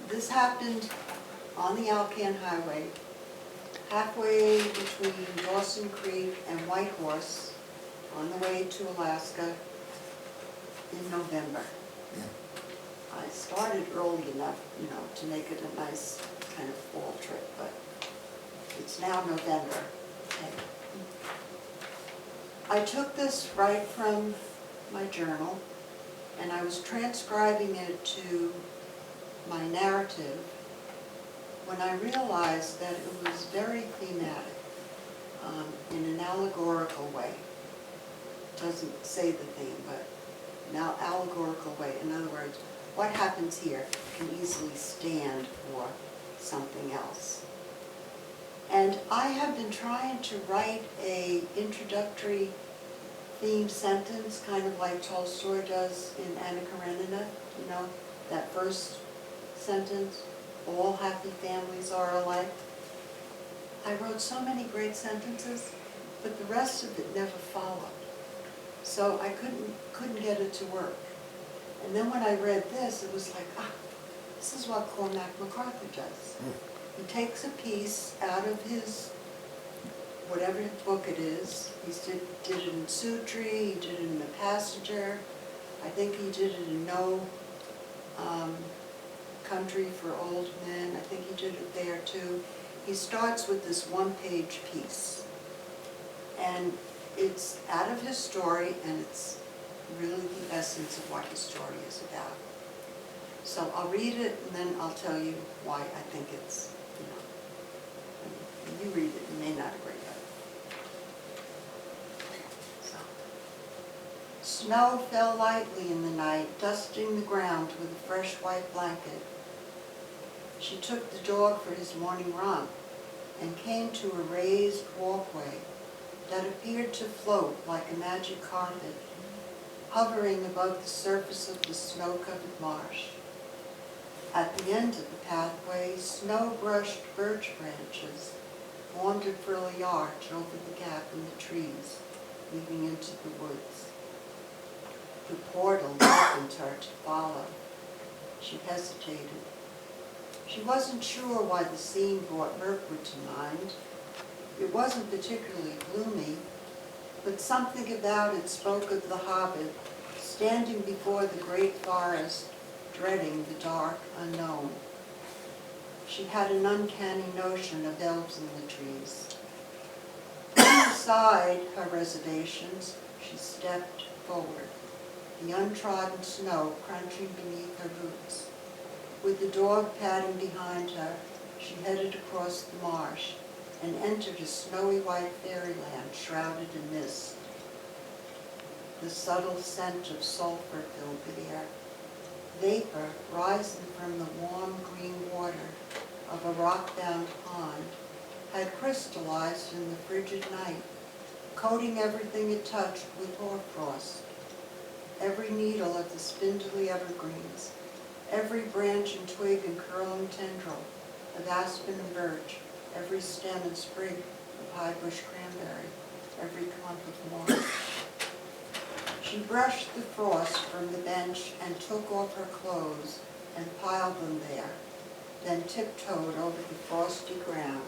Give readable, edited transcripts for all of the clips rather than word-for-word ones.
This happened on the Alcan Highway, halfway between Dawson Creek and Whitehorse, on the way to Alaska in November. Yeah. I started early enough, to make it a nice kind of fall trip, but it's now November. Okay. I took this right from my journal, and I was transcribing it to my narrative when I realized that it was very thematic, in an allegorical way. It doesn't say the theme, but an allegorical way. In other words, what happens here can easily stand for something else. And I have been trying to write a introductory theme sentence, kind of like Tolstoy does in Anna Karenina, that first sentence, all happy families are alike. I wrote so many great sentences, but the rest of it never followed. So I couldn't get it to work. And then when I read this, it was like, this is what Cormac McCarthy does. He takes a piece out of his, whatever book it is. He did it in Sutri, he did it in The Passenger. I think he did it in No Country for Old Men. I think he did it there too. He starts with this one-page piece. And it's out of his story, and it's really the essence of what his story is about. So I'll read it, and then I'll tell you why I think it's, when you read it, you may not agree with it. So, snow fell lightly in the night, dusting the ground with a fresh white blanket. She took the dog for his morning romp and came to a raised walkway that appeared to float like a magic carpet, hovering above the surface of the snow-covered marsh. At the end of the pathway, snow-brushed birch branches formed a frilly arch over the gap in the trees, leading into the woods. The portal beckoned her to follow. She hesitated. She wasn't sure why the scene brought Mirkwood to mind. It wasn't particularly gloomy, but something about it spoke of the hobbit standing before the great forest, dreading the dark unknown. She had an uncanny notion of elves in the trees. Putting aside her reservations, she stepped forward, the untrodden snow crunching beneath her boots. With the dog padding behind her, she headed across the marsh and entered a snowy white fairyland shrouded in mist. The subtle scent of sulfur filled the air. Vapor rising from the warm green water of a rock-bound pond had crystallized in the frigid night, coating everything it touched with hoarfrost. Every needle of the spindly evergreens, every branch and twig and curling tendril of aspen and birch, every stem and sprig of high bush cranberry, every clump of moss. She brushed the frost from the bench and took off her clothes and piled them there, then tiptoed over the frosty ground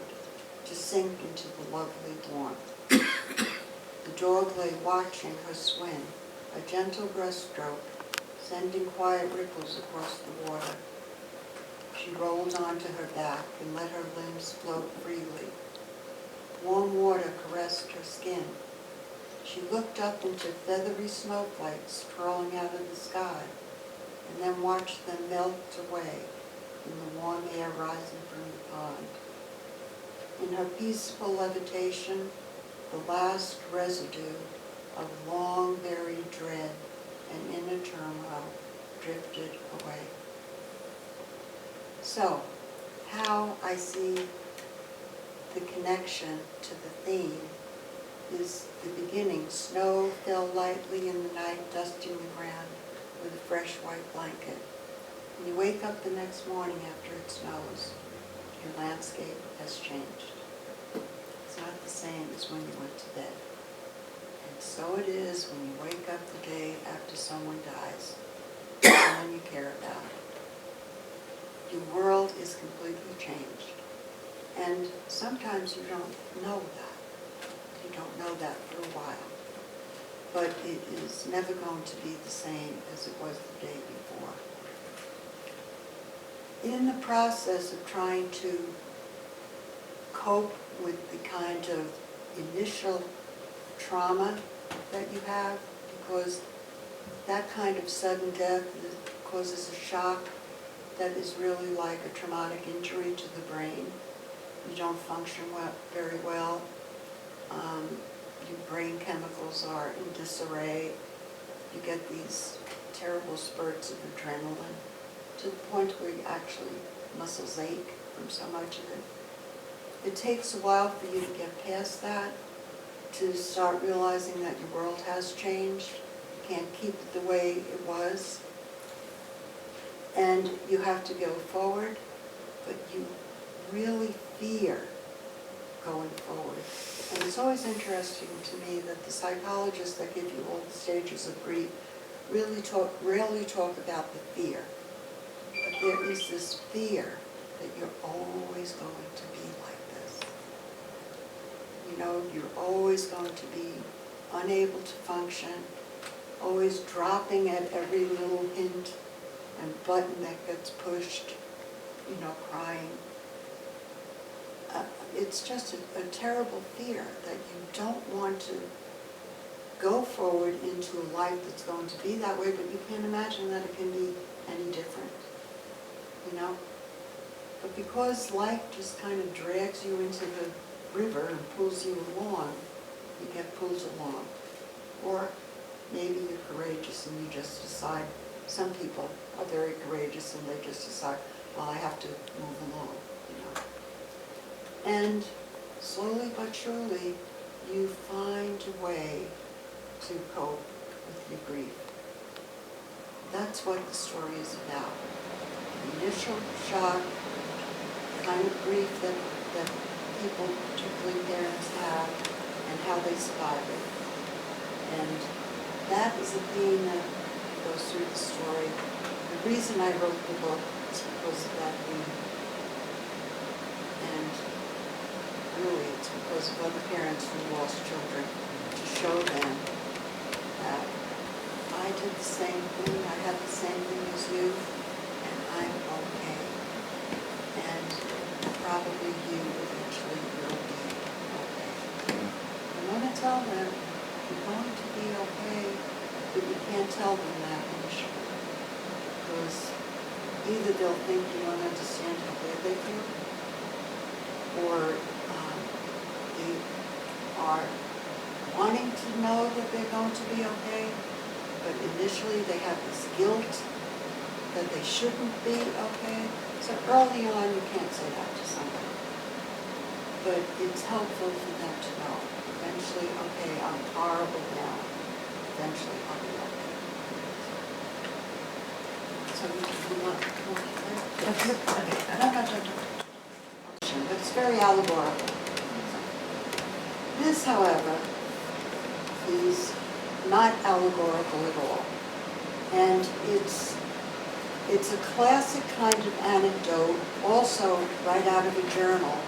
to sink into the lovely warmth. The dog lay watching her swim, a gentle breaststroke, sending quiet ripples across the water. She rolled onto her back and let her limbs float freely. Warm water caressed her skin. She looked up into feathery snowflakes twirling out of the sky, and then watched them melt away in the warm air rising from the pond. In her peaceful levitation, the last residue of long buried dread and inner turmoil drifted away. So, how I see the connection to the theme is the beginning. Snow fell lightly in the night, dusting the ground with a fresh white blanket. When you wake up the next morning after it snows, your landscape has changed. It's not the same as when you went to bed. And so it is when you wake up the day after someone dies, someone you care about. Your world is completely changed. And sometimes you don't know that. You don't know that for a while. But it is never going to be the same as it was the day before. In the process of trying to cope with the kind of initial trauma that you have, because that kind of sudden death causes a shock that is really like a traumatic injury to the brain. You don't function very well. Your brain chemicals are in disarray. You get these terrible spurts of adrenaline to the point where you actually muscles ache from so much of it. It takes a while for you to get past that, to start realizing that your world has changed. You can't keep it the way it was. And you have to go forward, but you really fear going forward. And it's always interesting to me that the psychologists that give you all the stages of grief rarely talk about the fear. But there is this fear that you're always going to be like this. You know, you're always going to be unable to function, always dropping at every little hint and button that gets pushed, you know, crying. It's just a terrible fear that you don't want to go forward into a life that's going to be that way, but you can't imagine that it can be any different, you know? But because life just kind of drags you into the river and pulls you along, you get pulled along. Or maybe you're courageous and you just decide, some people are very courageous and they just decide, well, I have to move along, you know. And slowly but surely, you find a way to cope with your grief. That's what the story is about. The initial shock, the kind of grief that people, particularly parents, have, and how they survive it. And that is a theme that goes through the story. The reason I wrote the book is because of that theme. And really, it's because of other parents who lost children, to show them that I did the same thing, I had the same thing as you, and I'm okay. And probably you eventually will be okay. I want to tell them, you're going to be okay, but you can't tell them that initially. Because either they'll think you don't understand how bad they feel, or they are wanting to know that they're going to be okay, but initially they have this guilt that they shouldn't be okay. So early on you can't say that to somebody. But it's helpful for them to know. Eventually, okay, I'm horrible now. Eventually I'll be okay. So you want but it's very allegorical. This, however, is not allegorical at all. And it's a classic kind of anecdote, also right out of a journal,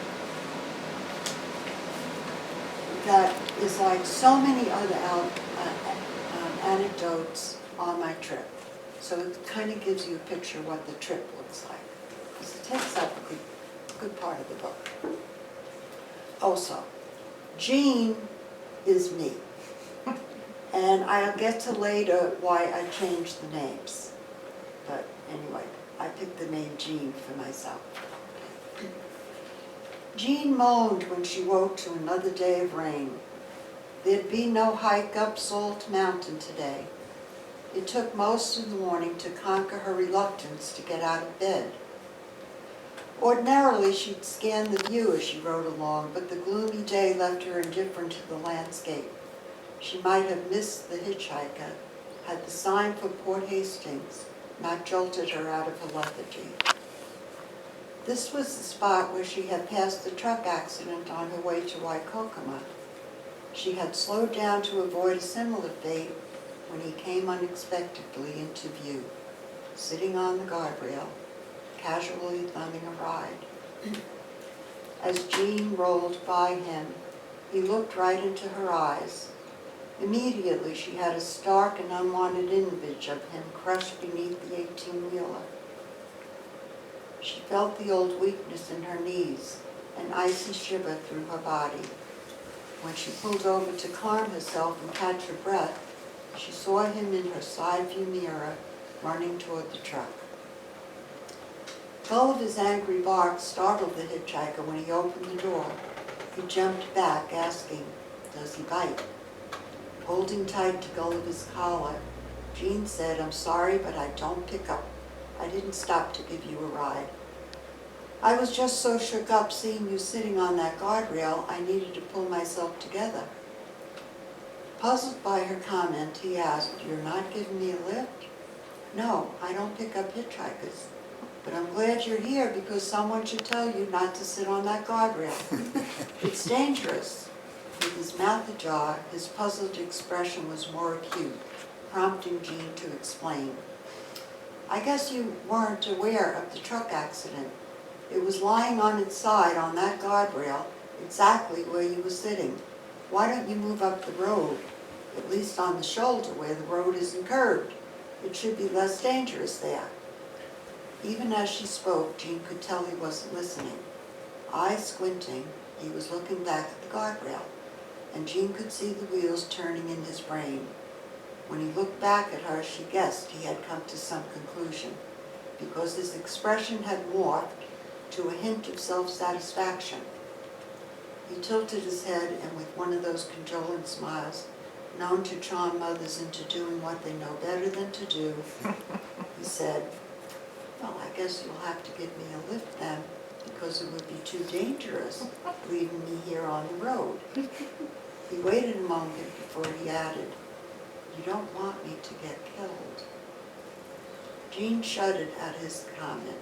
that is like so many other anecdotes on my trip. So it kind of gives you a picture of what the trip looks like. Because it takes up a good part of the book. Also, Jean is me. And I'll get to later why I changed the names. But anyway, I picked the name Jean for myself. Jean moaned when she woke to another day of rain. There'd be no hike up Salt Mountain today. It took most of the morning to conquer her reluctance to get out of bed. Ordinarily, she'd scan the view as she rode along, but the gloomy day left her indifferent to the landscape. She might have missed the hitchhiker had the sign for Port Hastings not jolted her out of her lethargy. This was the spot where she had passed the truck accident on her way to Waikokoma. She had slowed down to avoid a similar fate when he came unexpectedly into view, sitting on the guardrail, casually thumbing a ride. As Jean rolled by him, he looked right into her eyes. Immediately she had a stark and unwanted image of him crushed beneath the 18-wheeler. She felt the old weakness in her knees, an icy shiver through her body. When she pulled over to calm herself and catch her breath, she saw him in her side view mirror running toward the truck. Gulliver's angry bark startled the hitchhiker when he opened the door. He jumped back, asking, "Does he bite?" Holding tight to Gulliver's collar, Jean said, "I'm sorry, but I don't pick up. I didn't stop to give you a ride. I was just so shook up seeing you sitting on that guardrail, I needed to pull myself together." Puzzled by her comment, he asked, "You're not giving me a lift?" "No, I don't pick up hitchhikers. But I'm glad you're here because someone should tell you not to sit on that guardrail. It's dangerous." With his mouth ajar, his puzzled expression was more acute, prompting Jean to explain. "I guess you weren't aware of the truck accident. It was lying on its side on that guardrail, exactly where you were sitting. Why don't you move up the road, at least on the shoulder where the road isn't curved? It should be less dangerous there." Even as she spoke, Jean could tell he wasn't listening. Eyes squinting, he was looking back at the guardrail, and Jean could see the wheels turning in his brain. When he looked back at her, she guessed he had come to some conclusion, because his expression had morphed to a hint of self-satisfaction. He tilted his head, and with one of those cajoling smiles, known to charm mothers into doing what they know better than to do, he said, "Well, I guess you'll have to give me a lift then, because it would be too dangerous leaving me here on the road." He waited a moment before he added, "You don't want me to get killed." Jean shuddered at his comment.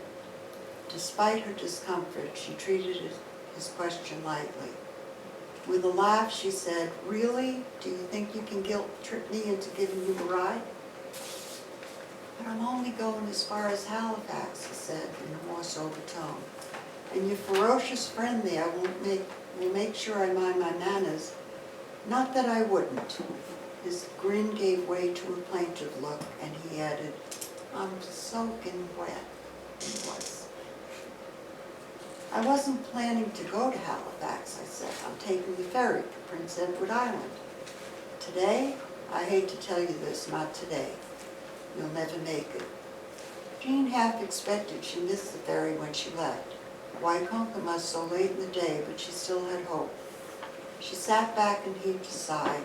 Despite her discomfort, she treated his question lightly. With a laugh, she said, "Really? Do you think you can guilt-trip me into giving you a ride?" "But I'm only going as far as Halifax," he said in a more sober tone. "And your ferocious friend there will make sure I mind my manners. Not that I wouldn't." His grin gave way to a plaintive look, and he added, "I'm soaking wet." He was. "I wasn't planning to go to Halifax," I said. "I'm taking the ferry to Prince Edward Island. Today? I hate to tell you this, not today. You'll never make it." Jean half expected she missed the ferry when she left. Why Concomus so late in the day, but she still had hope. She sat back and heaved a sigh.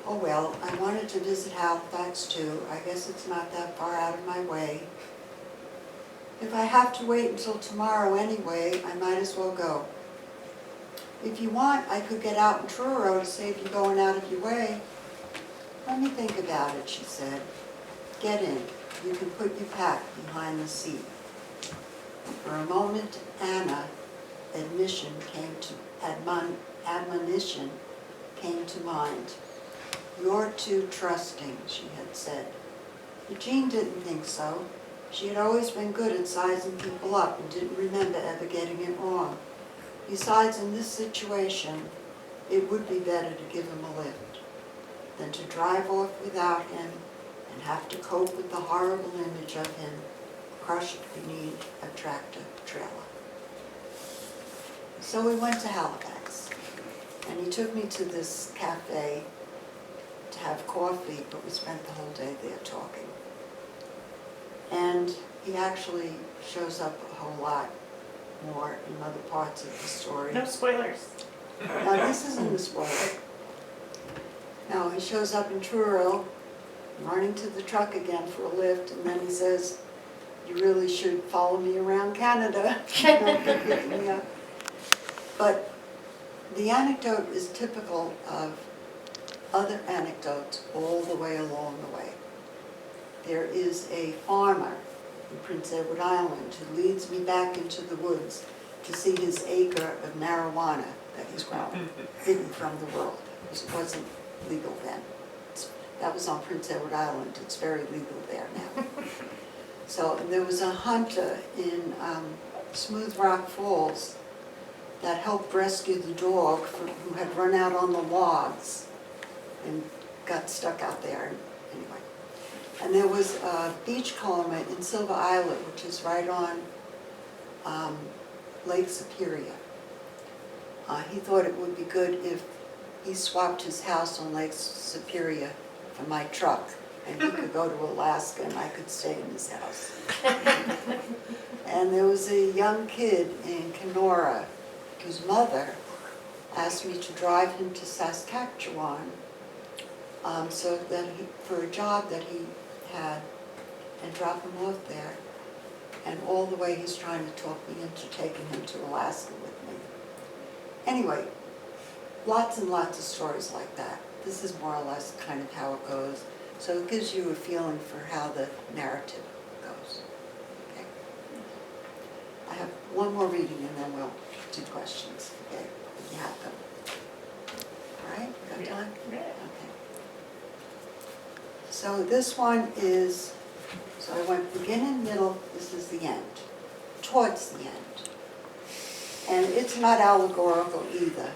"Oh well, I wanted to visit Halifax too. I guess it's not that far out of my way. If I have to wait until tomorrow anyway, I might as well go. If you want, I could get out in Truro to save you going out of your way." "Let me think about it," she said. "Get in. You can put your pack behind the seat." For a moment, admonition came to mind. "You're too trusting," she had said. But Jean didn't think so. She had always been good at sizing people up and didn't remember ever getting it wrong. Besides, in this situation, it would be better to give him a lift than to drive off without him and have to cope with the horrible image of him crushed beneath a tractor trailer. So we went to Halifax, and he took me to this cafe to have coffee, but we spent the whole day there talking. And he actually shows up a whole lot more in other parts of the story. No spoilers. Now, this isn't a spoiler. No, he shows up in Truro, running to the truck again for a lift, and then he says, "You really should follow me around Canada." But the anecdote is typical of other anecdotes all the way along the way. There is a farmer in Prince Edward Island who leads me back into the woods to see his acre of marijuana that he's grown, hidden from the world, because it wasn't legal then. That was on Prince Edward Island. It's very legal there now. So there was a hunter in Smooth Rock Falls that helped rescue the dog who had run out on the logs and got stuck out there. Anyway. And there was a beachcomber in Silver Islet, which is right on Lake Superior. He thought it would be good if he swapped his house on Lake Superior for my truck, and he could go to Alaska and I could stay in his house. And there was a young kid in Kenora whose mother asked me to drive him to Saskatchewan so that for a job that he had, and drop him off there. And all the way he's trying to talk me into taking him to Alaska with me. Anyway, lots and lots of stories like that. This is more or less kind of how it goes. So it gives you a feeling for how the narrative goes. Okay. I have one more reading and then we'll do questions. Okay, if you have them. All right, got time? Yeah. Okay. So this one is, so I went beginning, middle, this is the end, towards the end. And it's not allegorical either,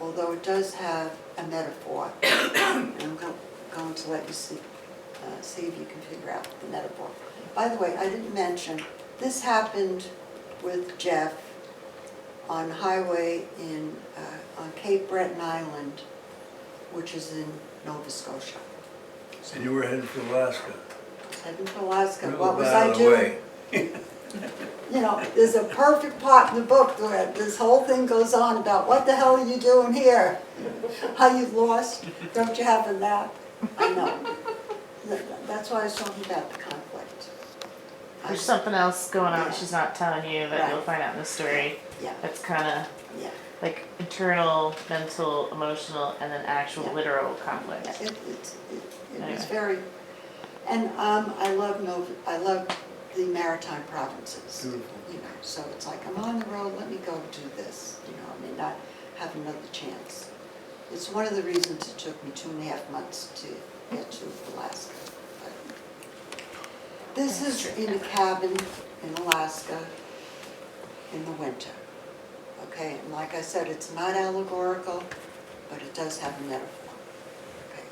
although it does have a metaphor. And I'm going to let you see if you can figure out the metaphor. By the way, I didn't mention, this happened with Jeff on highway on Cape Breton Island, which is in Nova Scotia. And you were headed for Alaska. Heading for Alaska. Real What was bad I of the doing? way. You know, there's a perfect part in the book where this whole thing goes on about what the hell are you doing here? How you lost? Don't you have a map? I know. That's why I was talking about the conflict. There's something else going on Yeah. that she's not telling you that Right. you'll find out in the story. Yeah, That's kind of yeah. like internal, mental, emotional, and then actual Yeah. literal conflict. It was Anyway. very, and I love the maritime provinces. Beautiful. You know, so it's like, I'm on the road, let me go do this, you know, I may not have another chance. It's one of the reasons it took me 2.5 months to get to Alaska. But this is in a cabin in Alaska in the winter. Okay, and like I said, it's not allegorical, but it does have a metaphor. Okay.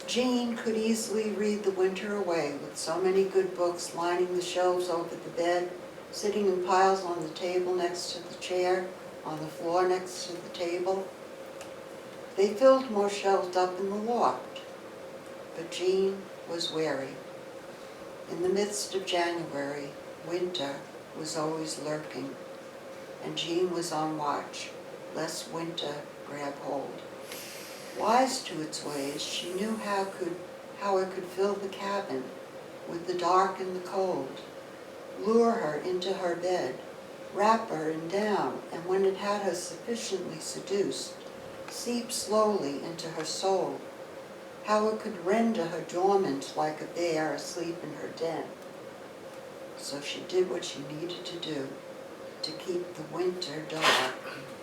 Jean could easily read the winter away with so many good books lining the shelves over the bed, sitting in piles on the table next to the chair, on the floor next to the table. They filled more shelves up in the loft, but Jean was wary. In the midst of January, winter was always lurking, and Jean was on watch, lest winter grab hold. Wise to its ways, she knew how it could fill the cabin with the dark and the cold, lure her into her bed, wrap her in down, and when it had her sufficiently seduced, seep slowly into her soul, how it could render her dormant like a bear asleep in her den. So she did what she needed to do to keep the winter dark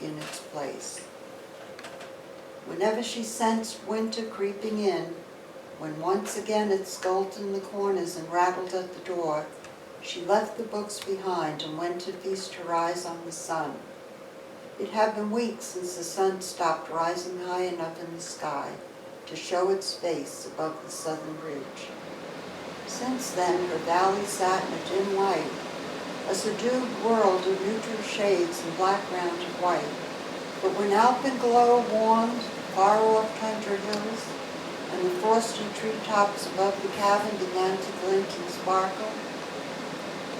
in its place. Whenever she sensed winter creeping in, when once again it skulked in the corners and rattled at the door, she left the books behind and went to feast her eyes on the sun. It had been weeks since the sun stopped rising high enough in the sky to show its face above the southern ridge. Since then, her valley sat in a dim light, a subdued world of neutral shades and black-grounded white. But when alpenglow warmed far-off tundra hills, and the frosty treetops above the cabin began to glint and sparkle,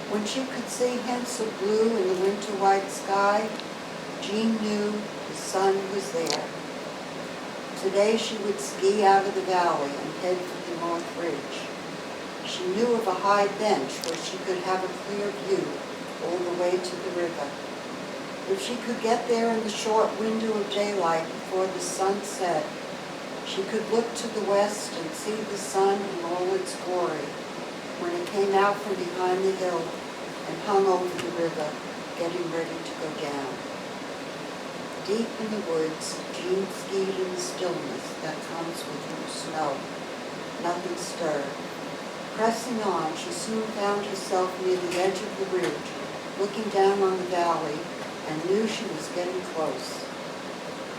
when she could see hints of blue in the winter-white sky, Jean knew the sun was there. Today she would ski out of the valley and head for the North Ridge. She knew of a high bench where she could have a clear view all the way to the river. If she could get there in the short window of daylight before the sun set, she could look to the west and see the sun in all its glory when it came out from behind the hill and hung over the river, getting ready to go down. Deep in the woods, Jean skied in the stillness that comes with new snow. Nothing stirred. Pressing on, she soon found herself near the edge of the ridge, looking down on the valley, and knew she was getting close.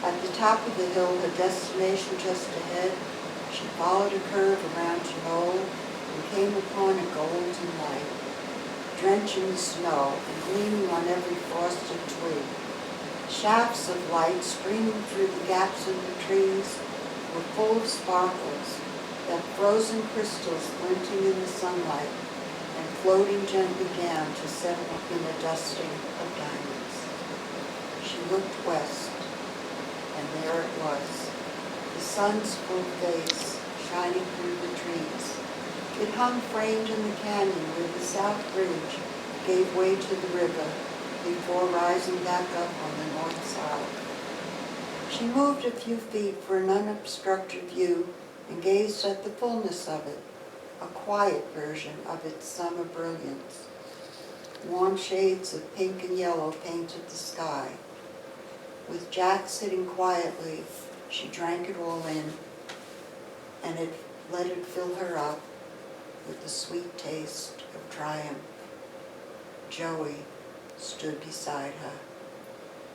At the top of the hill, her destination just ahead, she followed a curve around a knoll and came upon a golden light, drenching the snow and gleaming on every frosted twig. Shafts of light streaming through the gaps in the trees were full of sparkles, that frozen crystals glinting in the sunlight and floating gently down to settle in a dusting of diamonds. She looked west, and there it was, the sun's full face shining through the trees. It hung framed in the canyon where the south ridge gave way to the river before rising back up on the north side. She moved a few feet for an unobstructed view and gazed at the fullness of it, a quiet version of its summer brilliance. Warm shades of pink and yellow painted the sky. With Jack sitting quietly, she drank it all in, and let it fill her up with the sweet taste of triumph. Joey stood beside her.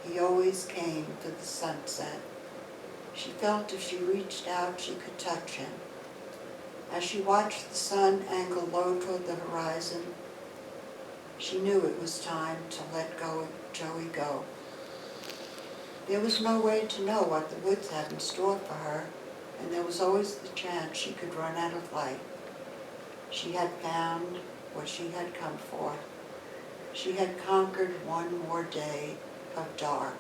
He always came for the sunset. She felt if she reached out, she could touch him. As she watched the sun angle low toward the horizon, she knew it was time to let Joey go. There was no way to know what the woods had in store for her, and there was always the chance she could run out of light. She had found what she had come for. She had conquered one more day of dark.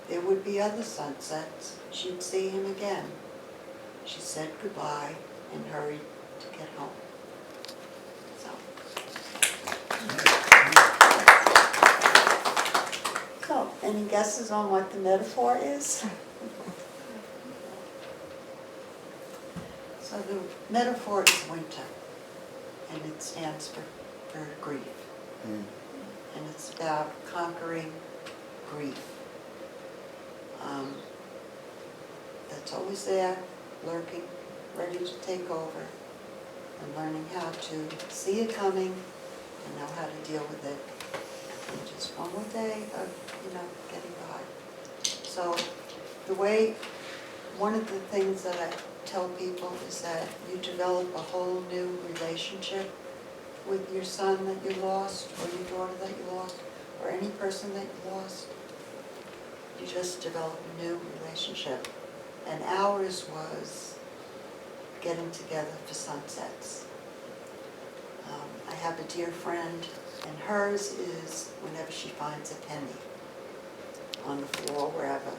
There would be other sunsets. She'd see him again. She said goodbye and hurried to get home. So, any guesses on what the metaphor is? So the metaphor is winter, and it stands for grief. And it's about conquering grief. That's always there, lurking, ready to take over, and learning how to see it coming and know how to deal with it. And just one more day of, getting by. So one of the things that I tell people is that you develop a whole new relationship with your son that you lost, or your daughter that you lost, or any person that you lost. You just develop a new relationship. And ours was getting together for sunsets. I have a dear friend, and hers is whenever she finds a penny on the floor, wherever,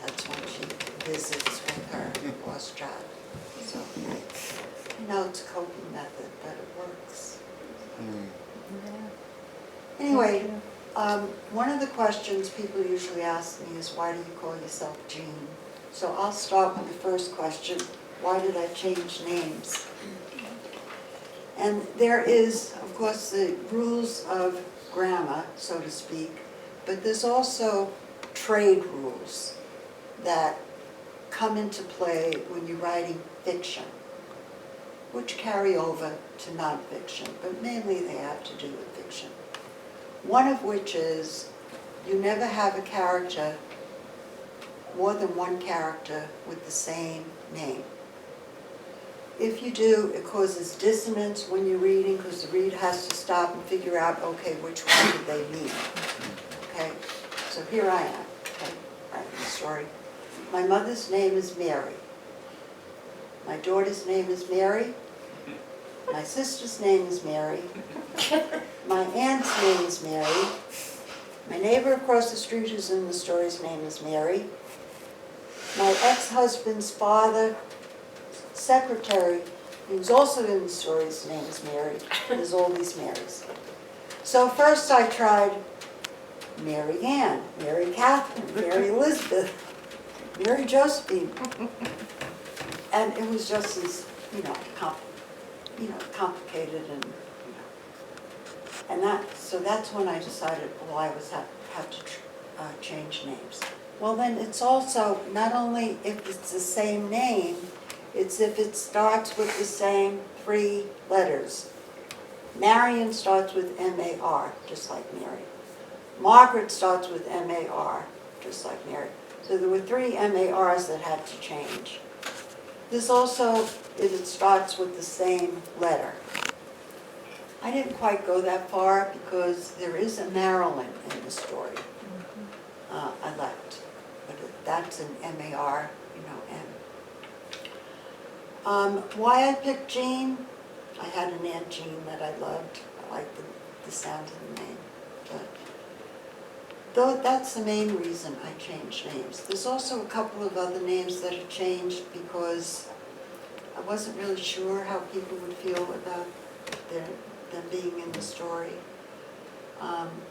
that's when she visits with her lost child. So, it's a coping method, but it works. Anyway, one of the questions people usually ask me is, why do you call yourself Jean? So I'll start with the first question, why did I change names? And there is, of course, the rules of grammar, so to speak, but there's also trade rules that come into play when you're writing fiction, which carry over to nonfiction, but mainly they have to do with fiction. One of which is you never have a character, more than one character, with the same name. If you do, it causes dissonance when you're reading, because the reader has to stop and figure out, okay, which one did they mean? Okay, so here I am, writing the story. My mother's name is Mary. My daughter's name is Mary. My sister's name is Mary. My aunt's name is Mary. My neighbor across the street who's in the story's name is Mary. My ex-husband's father, secretary, who's also in the story's name is Mary. There's all these Marys. So first I tried Mary Ann, Mary Catherine, Mary Elizabeth, Mary Josephine. And it was just as, complicated and so that's when I decided, well, I have to change names. Well, then it's also, not only if it's the same name, It's if it starts with the same 3 letters. Marian starts with M-A-R, just like Mary. Margaret starts with M-A-R, just like Mary. So there were 3 M-A-Rs that had to change. This also, if it starts with the same letter. I didn't quite go that far because there is a Marilyn in the story. I left, but that's an M-A-R, M. Why I picked Jean, I had an Aunt Jean that I loved. I liked the sound of the name. Though that's the main reason I changed names. There's also a couple of other names that have changed because I wasn't really sure how people would feel about them being in the story.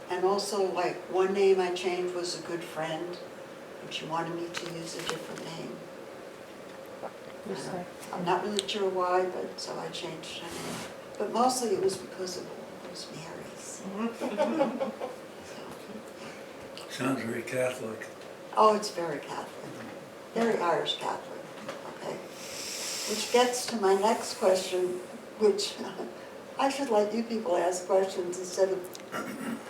And also, like, one name I changed was a good friend, and she wanted me to use a different name. I'm not really sure why, but so I changed her name. But mostly it was because of all those Marys. Sounds very Catholic. Oh, it's very Catholic, very Irish Catholic, okay. Which gets to my next question, which I should let you people ask questions instead of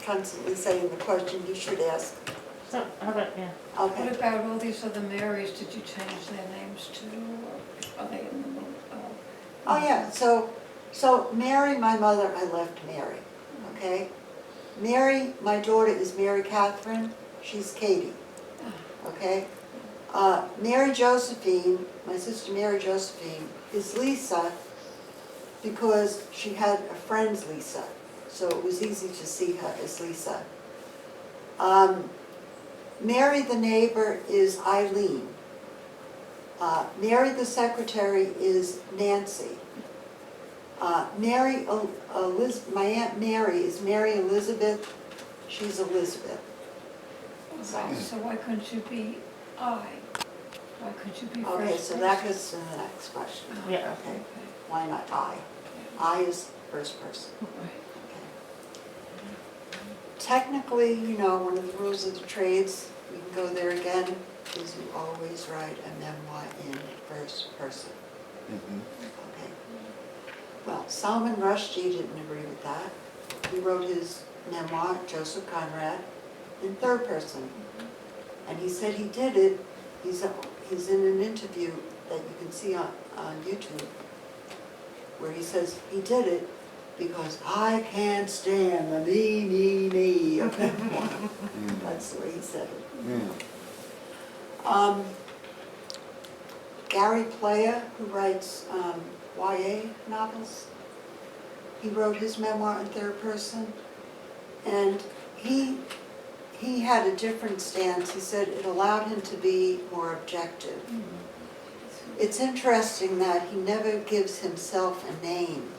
constantly saying the question you should ask. So, how about, yeah. Okay. What about all these other Marys? Did you change their names too, or are they in the mood? Oh, yeah, so Mary, my mother, I left Mary, okay? Mary, my daughter is Mary Catherine, she's Katie, okay? Mary Josephine, my sister Mary Josephine, is Lisa because she had a friend's Lisa, so it was easy to see her as Lisa. Mary the neighbor is Eileen. Mary the secretary is Nancy. My Aunt Mary is Mary Elizabeth, she's Elizabeth. Okay, so why couldn't you be I? Why couldn't you be first Okay, so that person? goes to the next question. Yeah. Okay, why not I? I is first person. Right. Technically, one of the rules of the trades, we can go there again, is you always write a memoir in first person. Okay. Well, Salman Rushdie didn't agree with that. He wrote his memoir, Joseph Conrad, in third person. And he said he did it, he's in an interview that you can see on YouTube, where he says he did it because I can't stand the me of memoir. That's the way he said it. Gary Player, who writes YA novels, he wrote his memoir in third person, and he had a different stance. He said it allowed him to be more objective. It's interesting that he never gives himself a name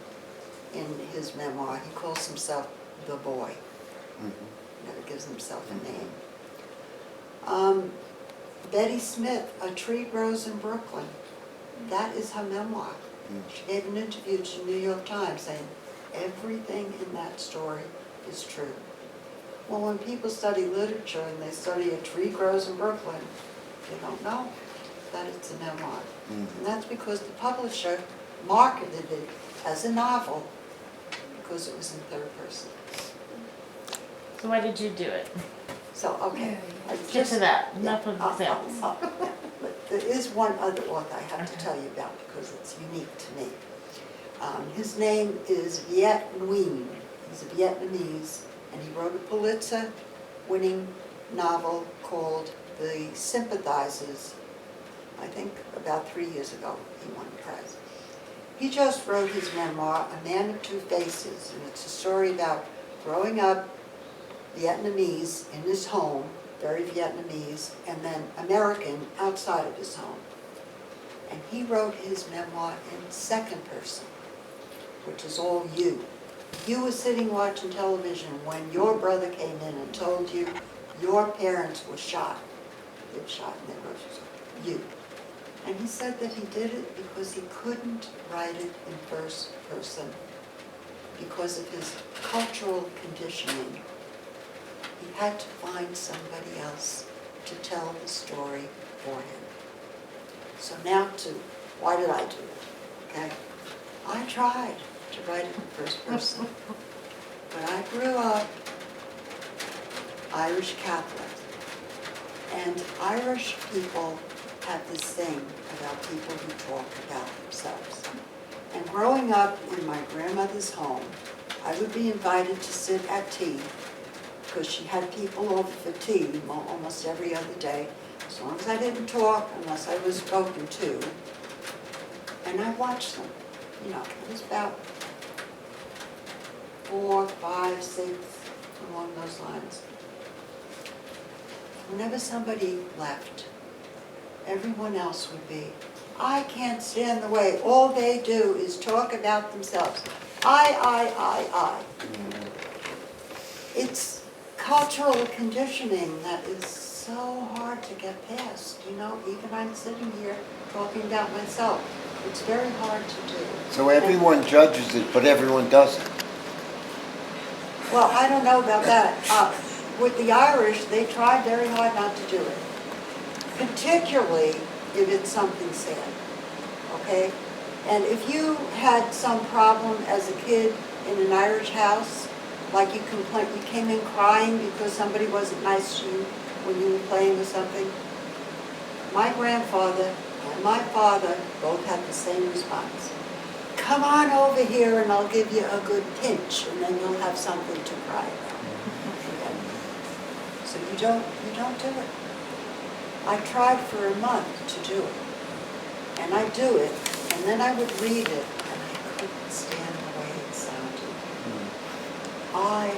in his memoir. He calls himself the boy. Never gives himself a name. Betty Smith, A Tree Grows in Brooklyn. That is her memoir. She gave an interview to the New York Times saying everything in that story is true. Well, when people study literature and they study A Tree Grows in Brooklyn, they don't know that it's a memoir. And that's because the publisher marketed it as a novel because it was in third person. So why did you do it? So, okay. Get to that. Enough of yeah, examples. yeah. But there is one other author I have to tell you about because it's unique to me. His name is Viet Nguyen. He's a Vietnamese, and he wrote a Pulitzer-winning novel called The Sympathizers. I think about 3 years ago he won the prize. He just wrote his memoir, A Man of Two Faces, and it's a story about growing up Vietnamese in his home, very Vietnamese, and then American outside of his home. And he wrote his memoir in second person, which is all you. You were sitting watching television when your brother came in and told you your parents were shot. They were shot in their grocery store. You. And he said that he did it because he couldn't write it in first person because of his cultural conditioning. He had to find somebody else to tell the story for him. So now to Why did I do it? Okay? I tried to write it in first person. But I grew up Irish Catholic. And Irish people have this thing about people who talk about themselves. And growing up in my grandmother's home, I would be invited to sit at tea, because she had people over for tea almost every other day, as long as I didn't talk, unless I was spoken to. And I watched them. You know, it was about 4, 5, 6, along those lines. Whenever somebody left, everyone else would be, I can't stand the way all they do is talk about themselves. I. It's cultural conditioning that is so hard to get past, you know, even I'm sitting here talking about myself. It's very hard to do. So everyone judges it, but everyone doesn't. Well, I don't know about that. With the Irish, they try very hard not to do it, particularly if it's something sad, okay? And if you had some problem as a kid in an Irish house, like you came in crying because somebody wasn't nice to you when you were playing or something, my grandfather and my father both had the same response. Come on over here and I'll give you a good pinch, and then you'll have something to cry about. Okay? So you don't do it. I tried for a month to do it. And I'd do it, and then I would read it, and I couldn't stand the way it sounded. I.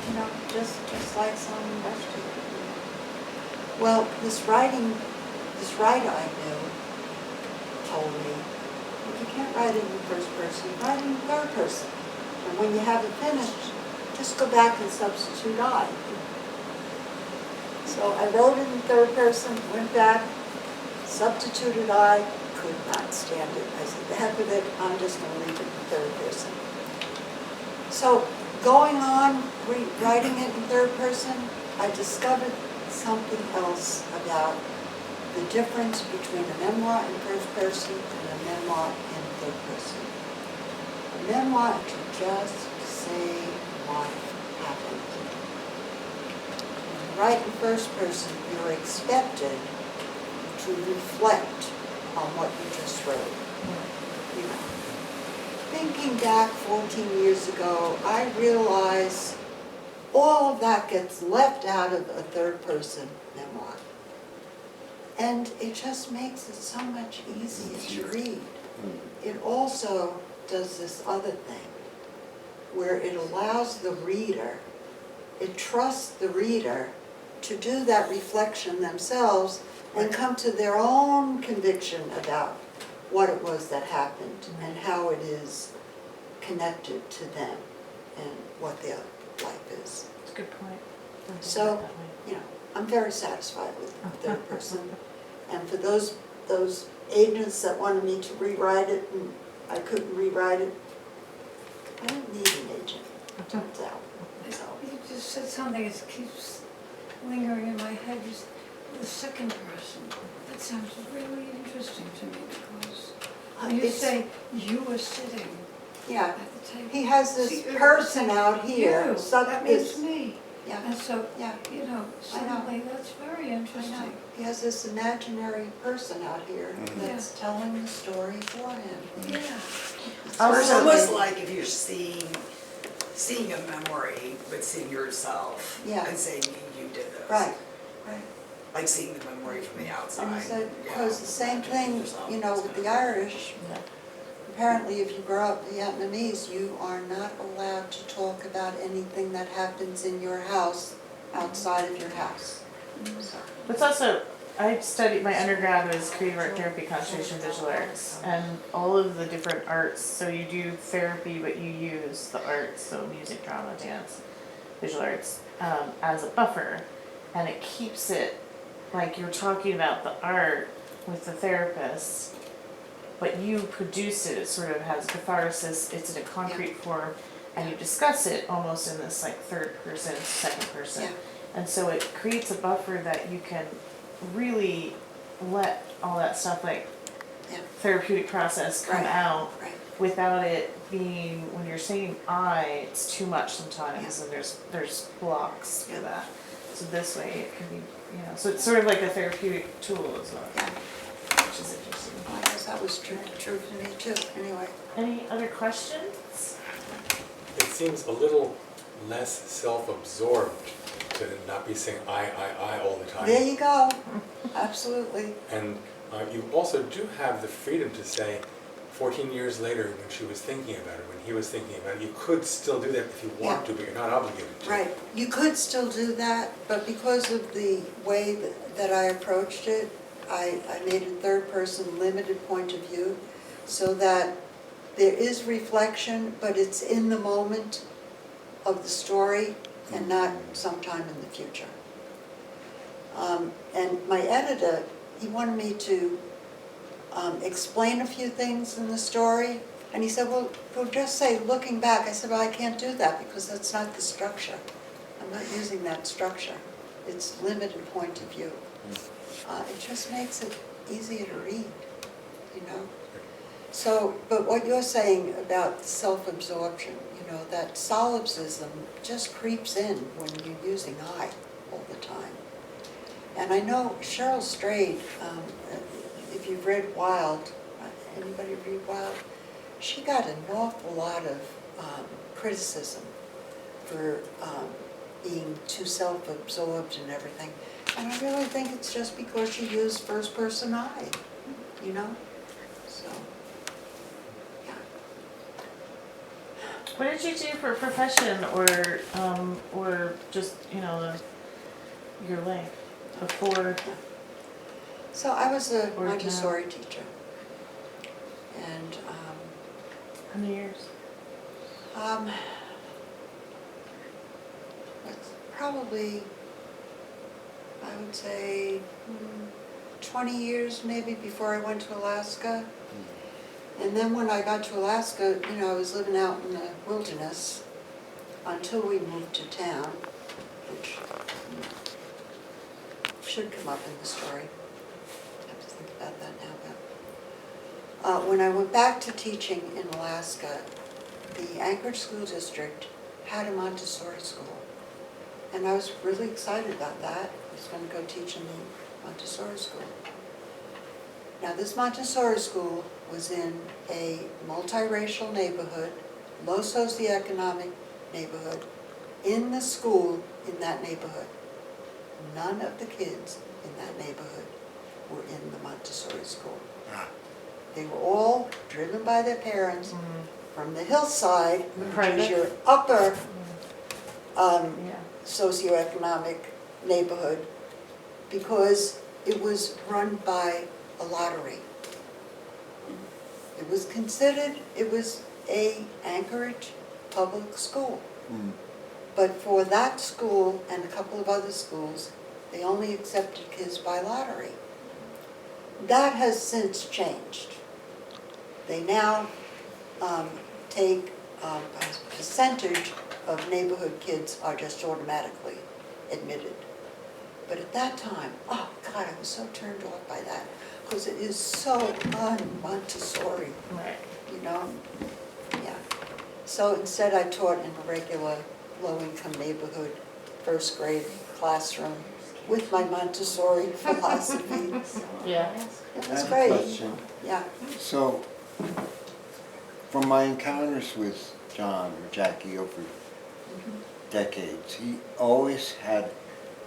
You know, just like some rest of it. Well, this writer I knew told me, well, you can't write it in first person, write it in third person. And when you have it finished, just go back and substitute I. So I wrote it in third person, went back, substituted I, could not stand it. I said, the heck with it, I'm just going to leave it in third person. So going on, writing it in third person, I discovered something else about the difference between a memoir in first person and a memoir in third person. A memoir to just say what happened. When you write in first person, you're expected to reflect on what you just wrote. You know. Thinking back 14 years ago, I realized all of that gets left out of a third person memoir. And it just makes it so much easier to read. It also does this other thing, where it allows the reader, it trusts the reader to do that reflection themselves and come to their own conviction about what it was that happened and how it is connected to them and what their life is. That's a good point. So, you know, I'm very satisfied with the third person. And for those agents that wanted me to rewrite it and I couldn't rewrite it, I don't need an agent, it turns out. So, You just said something that keeps lingering in my head, is the second person. That sounds really interesting to me, because when you it's- say you were sitting yeah, at the table. he has this See, person out here. You, so that it's- means me. Yeah, And so, yeah, you know, suddenly that's very I know. interesting. He has this imaginary person out here that's telling the story for him. Yeah. It's Also, almost like if you're seeing a memory, but seeing yourself Yeah. and saying you did this. Right. Like seeing the memory from the outside. And he said, Yeah. because the same thing, Yourself you know, is with the kinda- Irish, apparently if you grow up Vietnamese, you are not allowed to talk about anything that happens in your house outside of your house. So, It's also, I studied, my undergrad was creative art therapy, concentration, visual arts, and all of the different arts. So you do therapy, but you use the arts, so music, drama, dance, visual arts, as a buffer. And it keeps it, like you're talking about the art with the therapist, but you produce it, it sort of has catharsis, it's in a concrete form, and you discuss it almost in this like third person, second person. Yeah. And so it creates a buffer that you can really let all that stuff like Yeah. therapeutic process come Right. out Right. without it being, when you're saying I, it's too much sometimes, and there's blocks for Yeah. that. So this way it can be, so it's sort of like a therapeutic tool as well, Yeah. which is interesting. Well, I guess that was true to me too, anyway. Any other questions? It seems a little less self-absorbed to not be saying I all the time. There you go. Absolutely. And you also do have the freedom to say, 14 years later, when she was thinking about it, when he was thinking about it, you could still do that if you want Yeah. to, but you're not obligated to. Right. You could still do that, but because of the way that I approached it, I made a third person limited point of view so that there is reflection, but it's in the moment of the story and not sometime in the future. And my editor, he wanted me to explain a few things in the story, and he said, well, just say looking back. I said, well, I can't do that because that's not the structure. I'm not using that structure. It's limited point of view. It just makes it easier to read, So, but what you're saying about self-absorption, that solipsism just creeps in when you're using I all the time. And I know Cheryl Strayed, if you've read Wild, anybody read Wild? She got an awful lot of criticism for being too self-absorbed and everything. And I really think it's just because she used first person I, So, yeah. What did you do for a profession or just, your life before? So I was a Or now. Montessori teacher. And How many years? it's probably, I would say, 20 years maybe before I went to Alaska. And then when I got to Alaska, I was living out in the wilderness until we moved to town, which should come up in the story. I have to think about that now. But when I went back to teaching in Alaska, the Anchorage School District had a Montessori school. And I was really excited about that. I was going to go teach in the Montessori school. Now, this Montessori school was in a multiracial neighborhood, low socioeconomic neighborhood, in the school in that neighborhood. None of the kids in that neighborhood were in the Montessori school. They were all driven by their parents from the hillside, which is Private? your upper Yeah. socioeconomic neighborhood, because it was run by a lottery. It was a Anchorage public school. But for that school and a couple of other schools, they only accepted kids by lottery. That has since changed. They now take a percentage of neighborhood kids are just automatically admitted. But at that time, oh God, I was so turned off by that, because it is so un-Montessori, Right. Yeah. So instead I taught in a regular low-income neighborhood, first grade classroom with my Montessori philosophy. Yeah. It I was have a great. question. Yeah. So, from my encounters with John or Jackie over decades, he always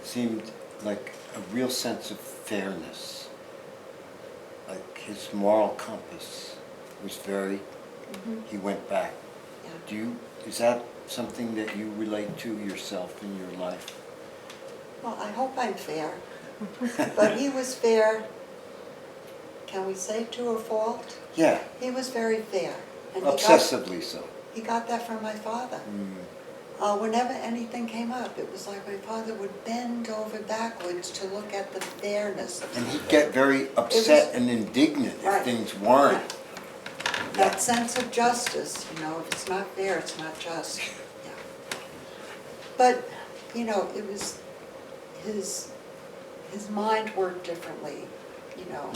seemed like a real sense of fairness. Like his moral compass was he went back. Yeah. Is that something that you relate to yourself in your life? Well, I hope I'm fair. But he was fair, can we say to a fault? Yeah, He was very fair. And obsessively so. he got that from my father. Whenever anything came up, it was like my father would bend over backwards to look at the fairness of And he'd something. get very upset and indignant if Right. things weren't. That sense of justice, if it's not fair, it's not just. Yeah. But, it was his mind worked differently. you know.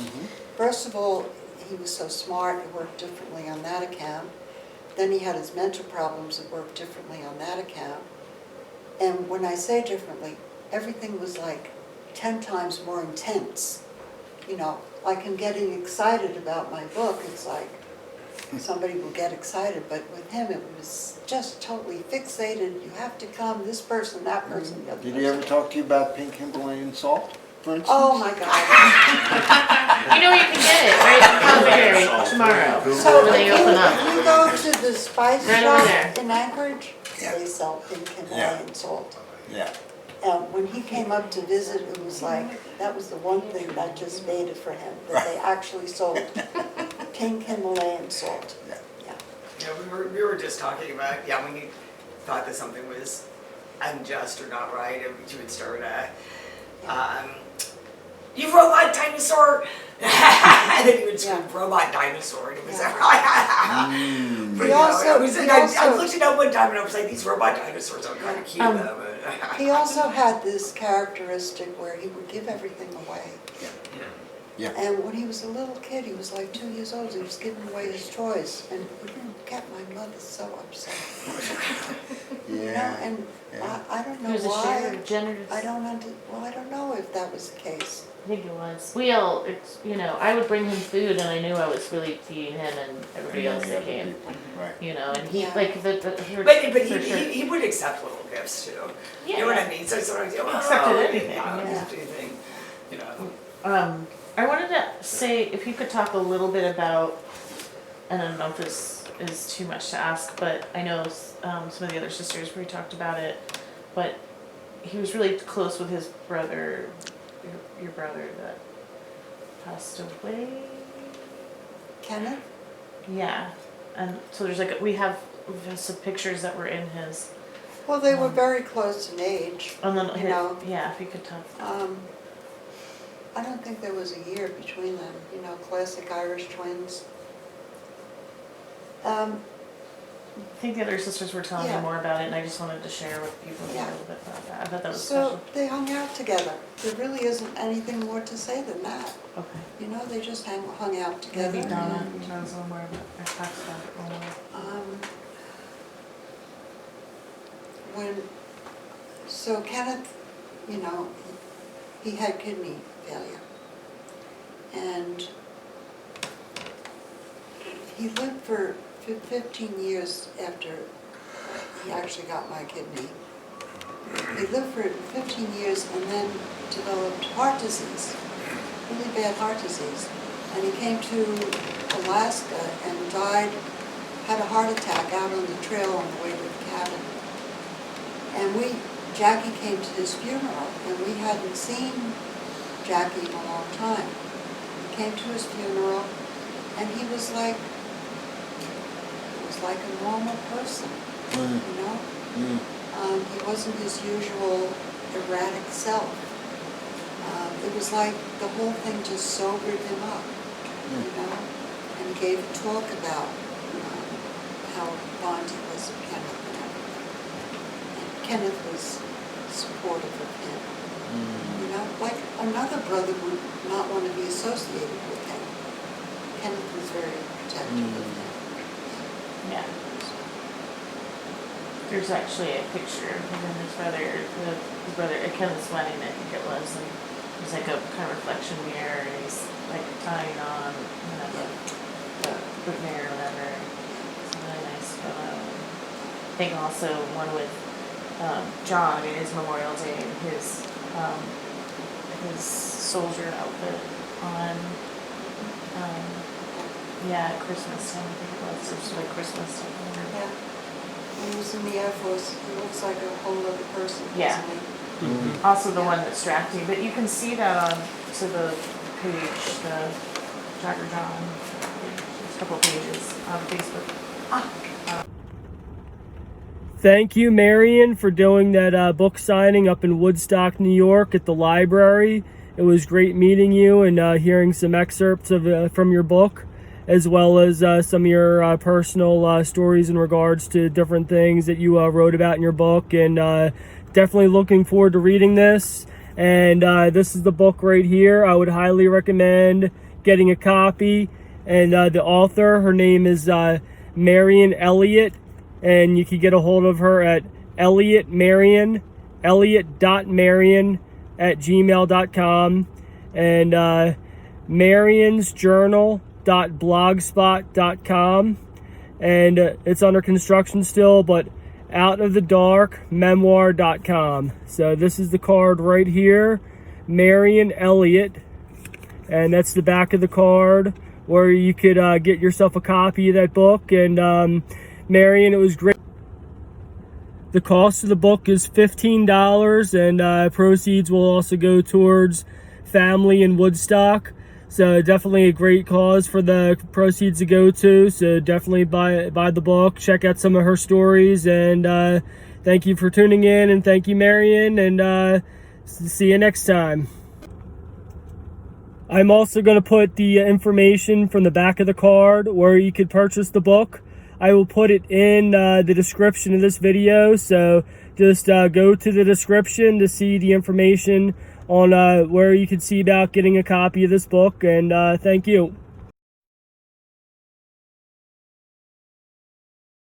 First of all, he was so smart, it worked differently on that account. Then he had his mental problems, it worked differently on that account. And when I say differently, everything was like 10 times more intense. You know, like him getting excited about my book, it's like somebody will get excited, but with him it was just totally fixated. You have to come, this person, that person, the other person. Did he ever talk to you about pink Himalayan salt, for instance? Oh my God. You know you can get it right in Calgary tomorrow So when they open up. if you go to the spice Right over shop there. in Anchorage, Yeah. they sell pink Himalayan salt. Yeah. When he came up to visit, it was like, that was the one thing that just made it for him, that they actually sold pink Himalayan salt. Yeah. Yeah. Yeah, we were just talking about, when you thought that something was unjust or not right, and you would start you robot dinosaur! And then you would scream, Yeah. robot dinosaur, and it was Yeah. But, He also- I looked it up one time and I was like, these robot dinosaurs are kind of cute though. But He also had this characteristic where he would give everything away. Yeah. And when he was a little kid, he was like 2 years old, he was giving away his toys, and it would get my mother so upset. You know, Yeah. and Yeah. I don't know There's a why. shared generative. I don't know if that was the case. I think it was. We all, it's, you know, I would bring him food and I knew I was really feeding him and everybody else that came. Right. You know, and he, Yeah. like, he would, but for sure. he would accept little gifts too. Yeah, You know what yeah. I mean? So sort of, oh, Accepted anything, yeah, yeah. accept anything, you know. I wanted to say, if you could talk a little bit about, and I don't know if this is too much to ask, but I know some of the other sisters, we talked about it, but he was really close with his brother, your brother that passed away. Kenneth? Yeah, and so there's like, we have some pictures that were in his, Well, they were very close in age. and then, You know. yeah, if you could talk. I don't think there was a year between them, you know, classic Irish twins. I think the other sisters were telling Yeah. me more about it, and I just wanted to share with people Yeah. a little bit about that. I thought that was So special. they hung out together. There really isn't anything more to say than that. Okay. You know, they just hung out together. Maybe Donna and, knows a little more about it, or talks about it a little more. So Kenneth, you know, he had kidney failure. And he lived for 15 years after he actually got my kidney. He lived for 15 years and then developed heart disease, really bad heart disease. And he came to Alaska and died, had a heart attack out on the trail on the way to the cabin. And Jackie came to his funeral, and we hadn't seen Jackie in a long time. We came to his funeral, and he was like a normal person, you know? He wasn't his usual erratic self. It was like the whole thing just sobered him up, you know? And he gave a talk about how fond he was of Kenneth and everything. And Kenneth was supportive of him. You know, like another brother would not want to be associated with him. Kenneth was very protective of him. Yeah. There's actually a picture of him and his brother at Kenneth's wedding, I think it was, and there's like a kind of reflection mirror, and he's like tying on, you know, the mirror or whatever. It's a really nice photo. I think also one with John, I mean, his Memorial Day and his soldier outfit on, Christmas time, I think it was, it was like Christmas time. Yeah. When he was in the Air Force, he looks like a whole other person, Yeah. doesn't he? Also the one that's drafting, but you can see that on to the page, the Dr. John, there's a couple pages on Facebook. Thank you, Marian, for doing that book signing up in Woodstock, New York at the library. It was great meeting you and hearing some excerpts from your book, as well as some of your personal stories in regards to different things that you wrote about in your book. And definitely looking forward to reading this. And this is the book right here. I would highly recommend getting a copy. And the author, her name is Marian Elliot, and you can get a hold of her at Elliot.Marian @gmail.com, and mariansjournal.blogspot.com, and it's under construction still, but Out of the Dark Memoir.com. So this is the card right here, Marian Elliot, and that's the back of the card where you could get yourself a copy of that book. And Marian, it was great. The cost of the book is $15, and proceeds will also go towards family in Woodstock. So definitely a great cause for the proceeds to go to. So definitely buy the book, check out some of her stories, and thank you for tuning in, and thank you, Marian, and see you next time. I'm also going to put the information from the back of the card where you could purchase the book. I will put it in the description of this video, so just go to the description to see the information on where you can see about getting a copy of this book, and thank you.